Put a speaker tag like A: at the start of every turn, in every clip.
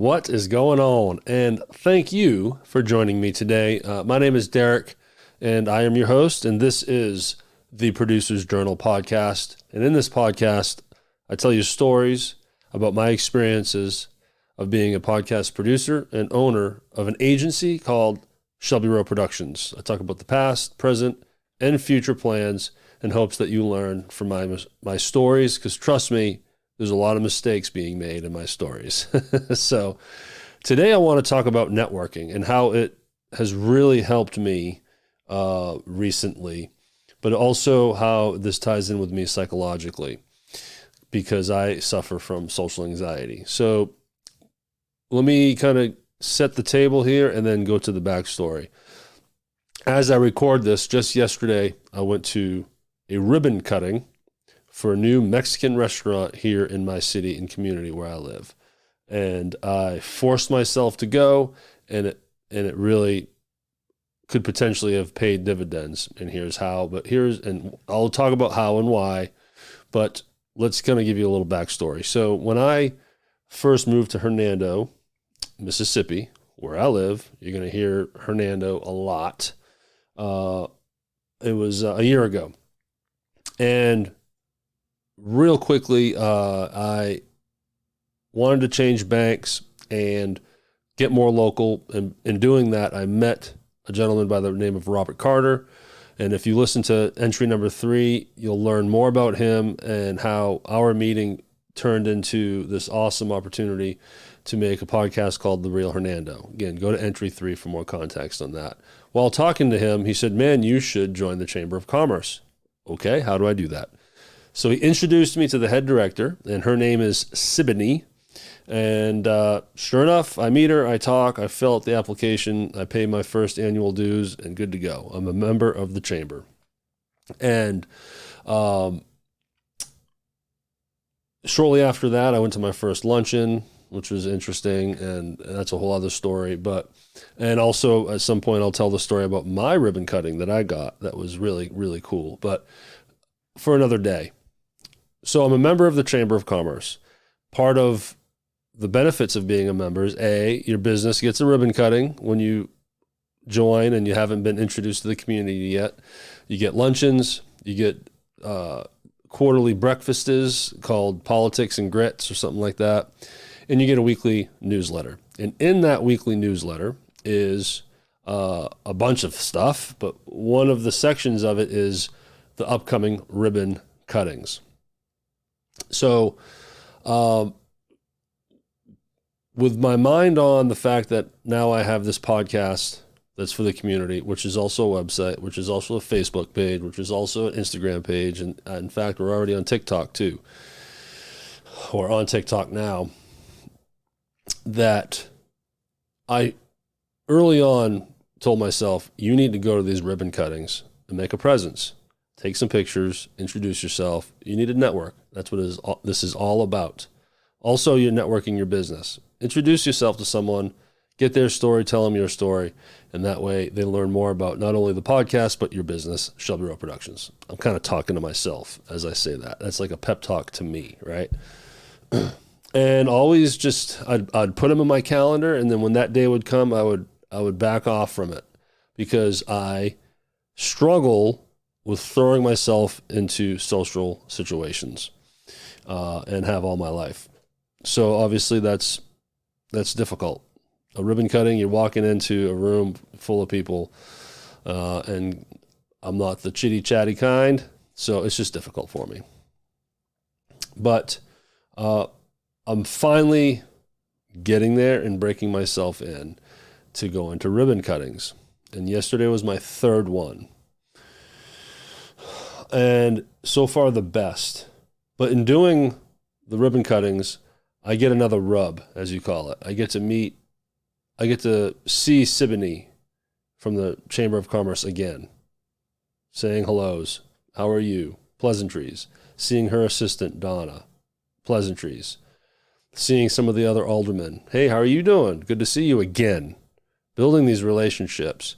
A: What is going on? And thank you for joining me today. My name is Derek, and I am your host, and this is the Producer's Journal podcast. And in this podcast, I tell you stories about my experiences of being a podcast producer and owner of an agency called Shelby Rowe Productions. I talk about the past, present, and future plans in hopes that you learn from my stories, because trust me, there's a lot of mistakes being made in my stories. So today I want to talk about networking and how it has really helped me recently, but also how this ties in with me psychologically, because I suffer from social anxiety. So let me kind of set the table here and then go to the backstory. As I record this, just yesterday, I went to a ribbon cutting for a new Mexican restaurant here in my city and community where I live. And I forced myself to go, and it really could potentially have paid dividends. And here's how, and I'll talk about how and why, but let's kind of give you a little backstory. So when I first moved to Hernando, Mississippi, where I live, you're going to hear Hernando a lot. It was a year ago. And real quickly, I wanted to change banks and get more local. And in doing that, I met a gentleman by the name of Robert Carter. And if you listen to entry number 3, you'll learn more about him and how our meeting turned into this awesome opportunity to make a podcast called The Real Hernando. Again, go to entry 3 for more context on that. While talking to him, he said, "Man, you should join the Chamber of Commerce." Okay, how do I do that? So he introduced me to the head director, and her name is Siboney. And sure enough, I meet her, I talk, I fill out the application, I pay my first annual dues, and good to go. I'm a member of the chamber. And shortly after that, I went to my first luncheon, which was interesting, and that's a whole other story. And also at some point, I'll tell the story about my ribbon cutting that I got that was really, really cool, but for another day. So I'm a member of the Chamber of Commerce. Part of the benefits of being a member is your business gets a ribbon cutting when you join and you haven't been introduced to the community yet. You get luncheons, you get quarterly breakfasts called Politics and Grits or something like that, and you get a weekly newsletter. And in that weekly newsletter is a bunch of stuff, but one of the sections of it is the upcoming ribbon cuttings. So, with my mind on the fact that now I have this podcast that's for the community, which is also a website, which is also a Facebook page, which is also an Instagram page, and in fact, we're already on TikTok too, or on TikTok now, that I early on told myself, you need to go to these ribbon cuttings and make a presence. Take some pictures, introduce yourself. You need to network. That's what this is all about. Also, you're networking your business. Introduce yourself to someone, get their story, tell them your story, and that way they learn more about not only the podcast, but your business, Shelby Rowe Productions. I'm kind of talking to myself as I say that. That's like a pep talk to me, right? And always I'd put them in my calendar, and then when that day would come, I would back off from it because I struggle with throwing myself into social situations and have all my life. So obviously that's difficult. A ribbon cutting, you're walking into a room full of people, and I'm not the chitty chatty kind, so it's just difficult for me. But I'm finally getting there and breaking myself in to go into ribbon cuttings. And yesterday was my third one. And so far the best. But in doing the ribbon cuttings, I get another rub, as you call it. I get to see Siboney from the Chamber of Commerce again, saying hellos, how are you, pleasantries, seeing her assistant, Donna, pleasantries, seeing some of the other aldermen, hey, how are you doing? Good to see you again. Building these relationships.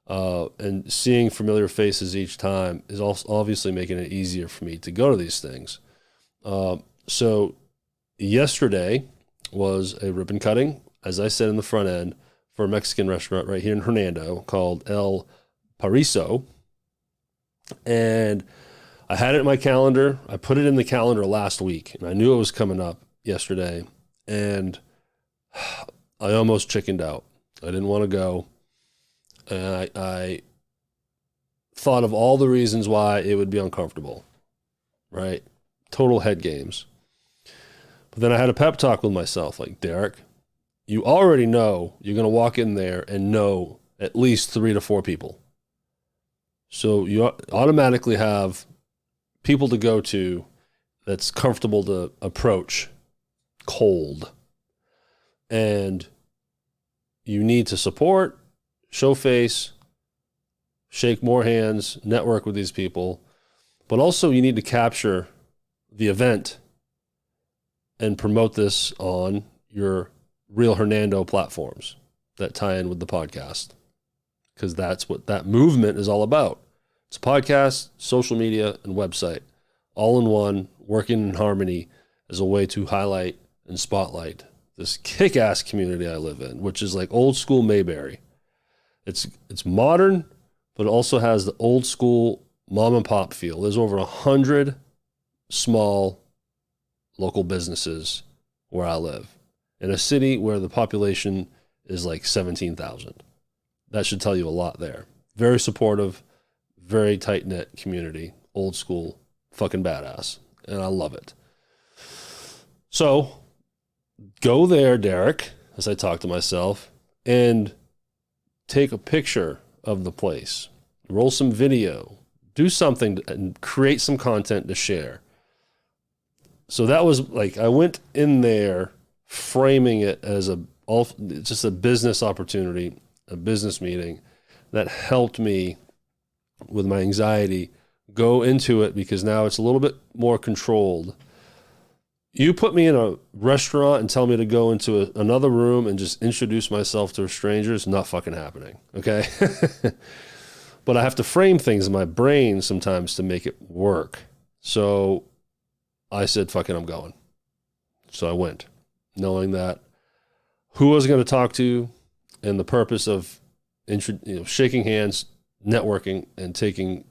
A: And seeing familiar faces each time is also obviously making it easier for me to go to these things. So yesterday was a ribbon cutting, as I said in the front end, for a Mexican restaurant right here in Hernando called El Pariso. And I had it in my calendar. I put it in the calendar last week, and I knew it was coming up yesterday. And I almost chickened out. I didn't want to go. And I thought of all the reasons why it would be uncomfortable, right? Total head games. But then I had a pep talk with myself, like, Derek, you already know you're going to walk in there and know at least 3 to 4 people. So you automatically have people to go to that's comfortable to approach cold. And you need to support, show face, shake more hands, network with these people. But also you need to capture the event and promote this on your Real Hernando platforms that tie in with the podcast, because that's what that movement is all about. It's a podcast, social media, and website, all in one, working in harmony as a way to highlight and spotlight this kick-ass community I live in, which is like old school Mayberry. It's modern, but it also has the old school mom and pop feel. There's over 100 small local businesses where I live in a city where the population is like 17,000. That should tell you a lot there. Very supportive, very tight-knit community, old school, fucking badass. And I love it. So go there, Derek, as I talk to myself, and take a picture of the place. Roll some video. Do something and create some content to share. So that was like, I went in there framing it as just a business opportunity, a business meeting that helped me with my anxiety go into it, because now it's a little bit more controlled. You put me in a restaurant and tell me to go into another room and just introduce myself to strangers, not fucking happening, okay? But I have to frame things in my brain sometimes to make it work. So I said, fuck it, I'm going. So I went, knowing that who I was going to talk to and the purpose of shaking hands, networking, and taking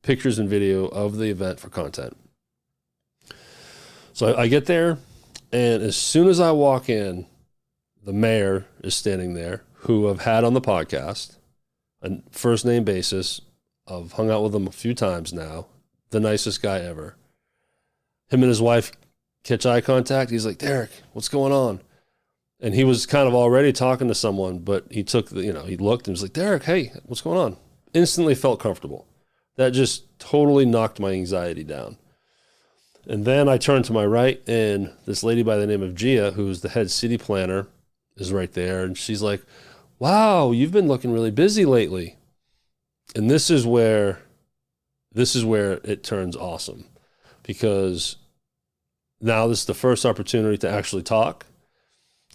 A: pictures and video of the event for content. So I get there, and as soon as I walk in, the mayor is standing there, who I've had on the podcast, a first name basis. I've hung out with him a few times now. The nicest guy ever. Him and his wife catch eye contact. He's like, Derek, what's going on? And he was kind of already talking to someone, but he took he looked and was like, Derek, hey, what's going on? Instantly felt comfortable. That just totally knocked my anxiety down. And then I turned to my right, and this lady by the name of Gia, who's the head city planner, is right there. And she's like, wow, you've been looking really busy lately. And this is where it turns awesome, because now this is the first opportunity to actually talk.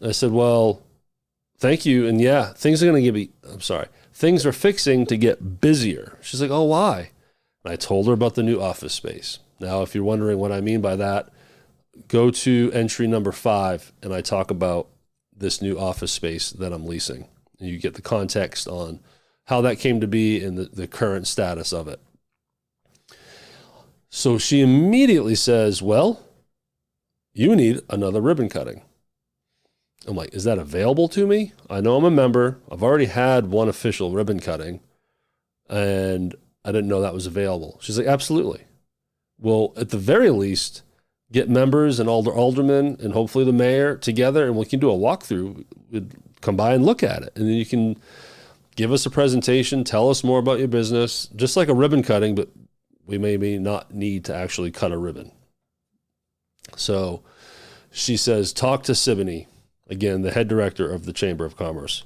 A: I said, well, thank you. And yeah, things are fixing to get busier. She's like, oh, why? And I told her about the new office space. Now, if you're wondering what I mean by that, go to entry number 5, and I talk about this new office space that I'm leasing. And you get the context on how that came to be and the current status of it. So she immediately says, well, you need another ribbon cutting. I'm like, is that available to me? I know I'm a member. I've already had one official ribbon cutting, and I didn't know that was available. She's like, absolutely. Well, at the very least, get members and aldermen and hopefully the mayor together, and we can do a walkthrough. We'd come by and look at it. And then you can give us a presentation, tell us more about your business, just like a ribbon cutting, but we maybe not need to actually cut a ribbon. So she says, talk to Siboney, again, the head director of the Chamber of Commerce.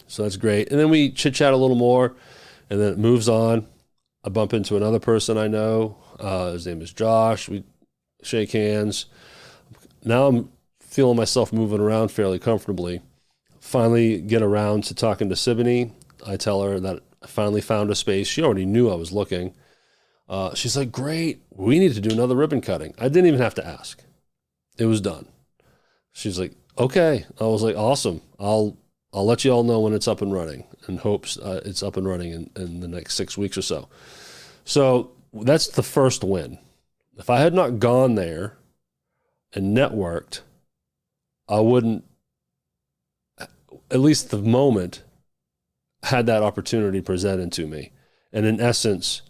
A: So that's great. And then we chit-chat a little more, and then it moves on. I bump into another person I know. His name is Josh. We shake hands. Now I'm feeling myself moving around fairly comfortably. Finally get around to talking to Siboney. I tell her that I finally found a space. She already knew I was looking. She's like, great, we need to do another ribbon cutting. I didn't even have to ask. It was done. She's like, okay. I was like, awesome. I'll let you all know when it's up and running, and hopes it's up and running in the next 6 weeks or so. So that's the first win. If I had not gone there and networked, I wouldn't, at least the moment, had that opportunity presented to me, and in essence,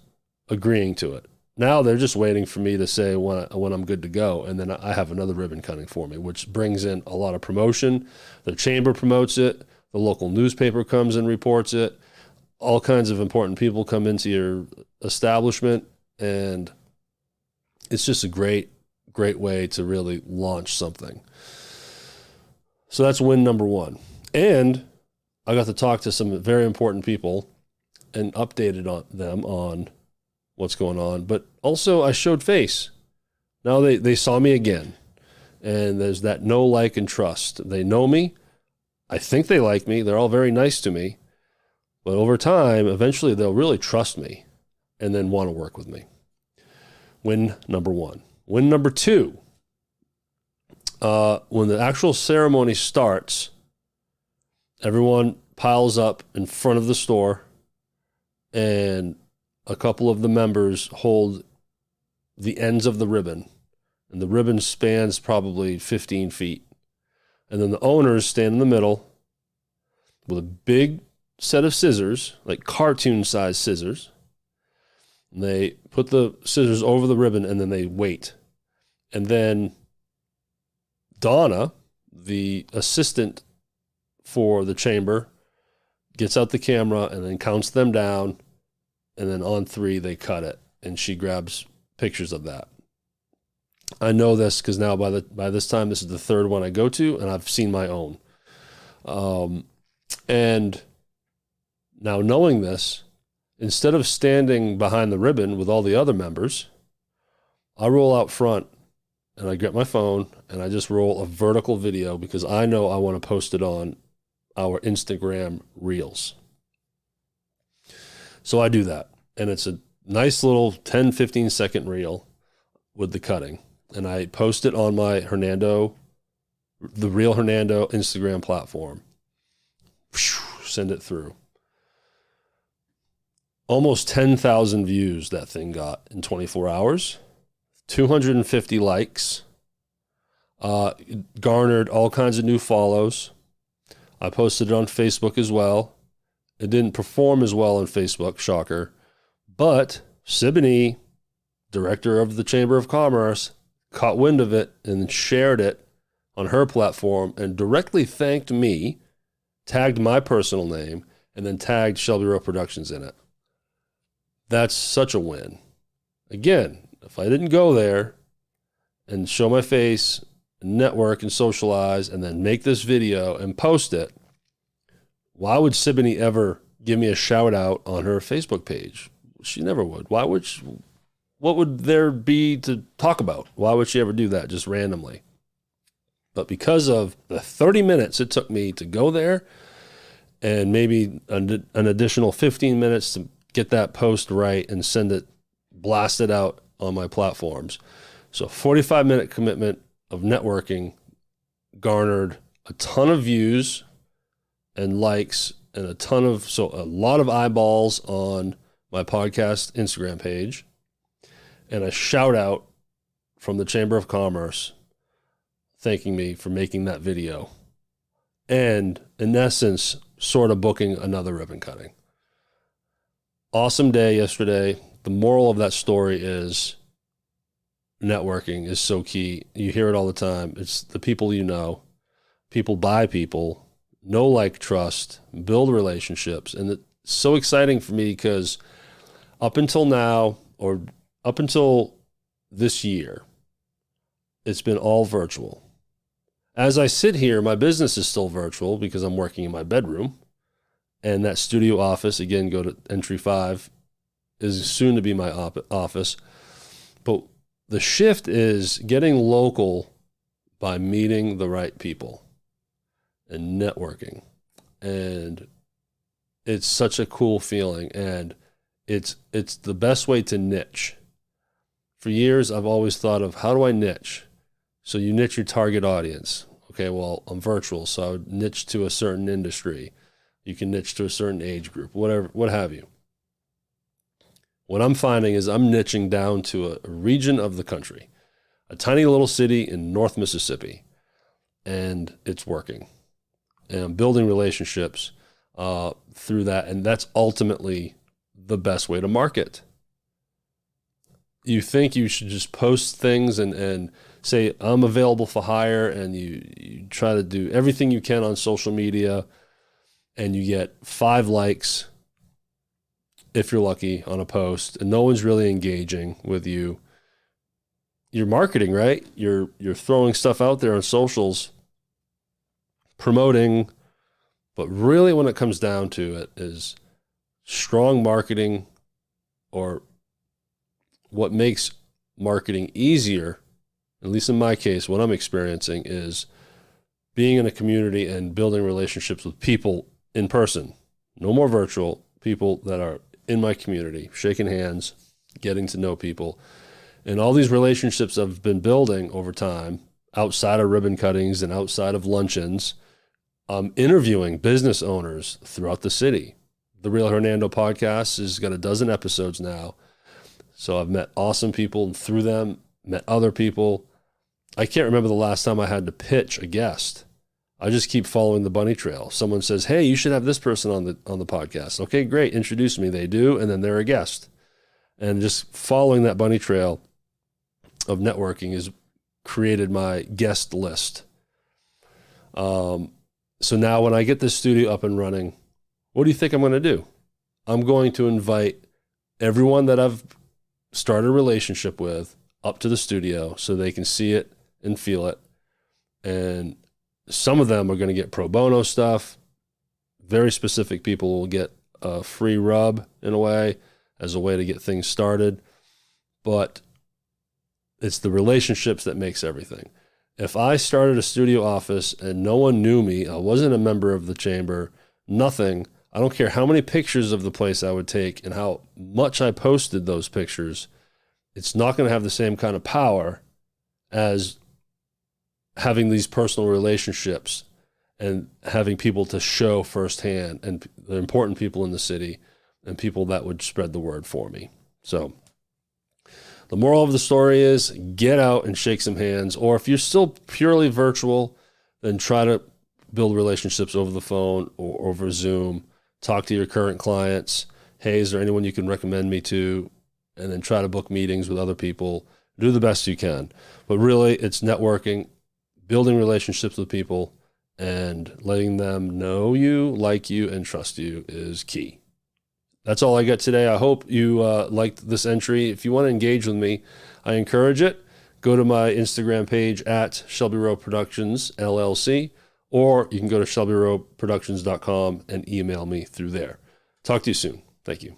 A: agreeing to it. Now they're just waiting for me to say when I'm good to go, and then I have another ribbon cutting for me, which brings in a lot of promotion. The chamber promotes it. The local newspaper comes and reports it. All kinds of important people come into your establishment, and it's just a great, great way to really launch something. So that's win number one. And I got to talk to some very important people and updated on them on what's going on. But also I showed face. Now they saw me again. And there's that know, like, and trust. They know me. I think they like me. They're all very nice to me. But over time, eventually they'll really trust me and then want to work with me. Win number one. Win number two. When the actual ceremony starts, everyone piles up in front of the store, and a couple of the members hold the ends of the ribbon, and the ribbon spans probably 15 feet. And then the owners stand in the middle with a big set of scissors, like cartoon-sized scissors. And they put the scissors over the ribbon, and then they wait. And then Donna, the assistant for the chamber, gets out the camera and then counts them down, and then on 3 they cut it, and she grabs pictures of that. I know this because now by this time this is the third one I go to, and I've seen my own. And now knowing this, instead of standing behind the ribbon with all the other members, I roll out front and I get my phone and I just roll a vertical video because I know I want to post it on our Instagram Reels. So I do that. And it's a nice little 10, 15 second reel with the cutting. And I post it on my the Real Hernando Instagram platform. Send it through. Almost 10,000 views that thing got in 24 hours. 250 likes. Garnered all kinds of new follows. I posted it on Facebook as well. It didn't perform as well on Facebook, shocker. But Siboney, director of the Chamber of Commerce, caught wind of it and shared it on her platform and directly thanked me, tagged my personal name, and then tagged Shelby Rowe Productions in it. That's such a win. Again, if I didn't go there and show my face, network and socialize, and then make this video and post it, why would Siboney ever give me a shout out on her Facebook page? She never would. Why would she, what would there be to talk about? Why would she ever do that just randomly? But because of the 30 minutes it took me to go there and maybe an additional 15 minutes to get that post right and send it, blast it out on my platforms. So 45-minute commitment of networking garnered a ton of views and likes and a lot of eyeballs on my podcast Instagram page, and a shout out from the Chamber of Commerce thanking me for making that video, and in essence, sort of booking another ribbon cutting. Awesome day yesterday. The moral of that story is networking is so key. You hear it all the time. It's the people you know. People buy people. Know, like, trust. Build relationships. And it's so exciting for me because up until now, or up until this year, it's been all virtual. As I sit here, my business is still virtual because I'm working in my bedroom. And that studio office, again, go to entry 5, is soon to be my office. But the shift is getting local by meeting the right people and networking. And it's such a cool feeling. And it's the best way to niche. For years, I've always thought of, how do I niche? So you niche your target audience. Okay, well, I'm virtual, so I would niche to a certain industry. You can niche to a certain age group, whatever, what have you. What I'm finding is I'm niching down to a region of the country, a tiny little city in North Mississippi, and it's working. And I'm building relationships through that, and that's ultimately the best way to market. You think you should just post things and say, I'm available for hire, and you try to do everything you can on social media, and you get 5 likes, if you're lucky, on a post, and no one's really engaging with you. You're marketing, right? You're throwing stuff out there on socials, promoting, but really when it comes down to it is strong marketing, or what makes marketing easier, at least in my case, what I'm experiencing is being in a community and building relationships with people in person. No more virtual, people that are in my community, shaking hands, getting to know people. And all these relationships I've been building over time, outside of ribbon cuttings and outside of luncheons, interviewing business owners throughout the city. The Real Hernando podcast has got 12 episodes now. So I've met awesome people, and through them, met other people. I can't remember the last time I had to pitch a guest. I just keep following the bunny trail. Someone says, hey, you should have this person on the podcast. Okay, great. Introduce me. They do, and then they're a guest. And just following that bunny trail of networking has created my guest list. So now when I get this studio up and running, what do you think I'm going to do? I'm going to invite everyone that I've started a relationship with up to the studio so they can see it and feel it. And some of them are going to get pro bono stuff. Very specific people will get a free rub in a way, as a way to get things started. But it's the relationships that makes everything. If I started a studio office and no one knew me, I wasn't a member of the chamber, nothing, I don't care how many pictures of the place I would take and how much I posted those pictures, it's not going to have the same kind of power as having these personal relationships and having people to show firsthand, and the important people in the city and people that would spread the word for me. So the moral of the story is get out and shake some hands, or if you're still purely virtual, then try to build relationships over the phone or over Zoom. Talk to your current clients. Hey, is there anyone you can recommend me to? And then try to book meetings with other people. Do the best you can. But really, it's networking, building relationships with people, and letting them know you, like you, and trust you is key. That's all I got today. I hope you liked this entry. If you want to engage with me, I encourage it. Go to my Instagram page at Shelby Rowe Productions, LLC, or you can go to shelbyroweproductions.com and email me through there. Talk to you soon. Thank you.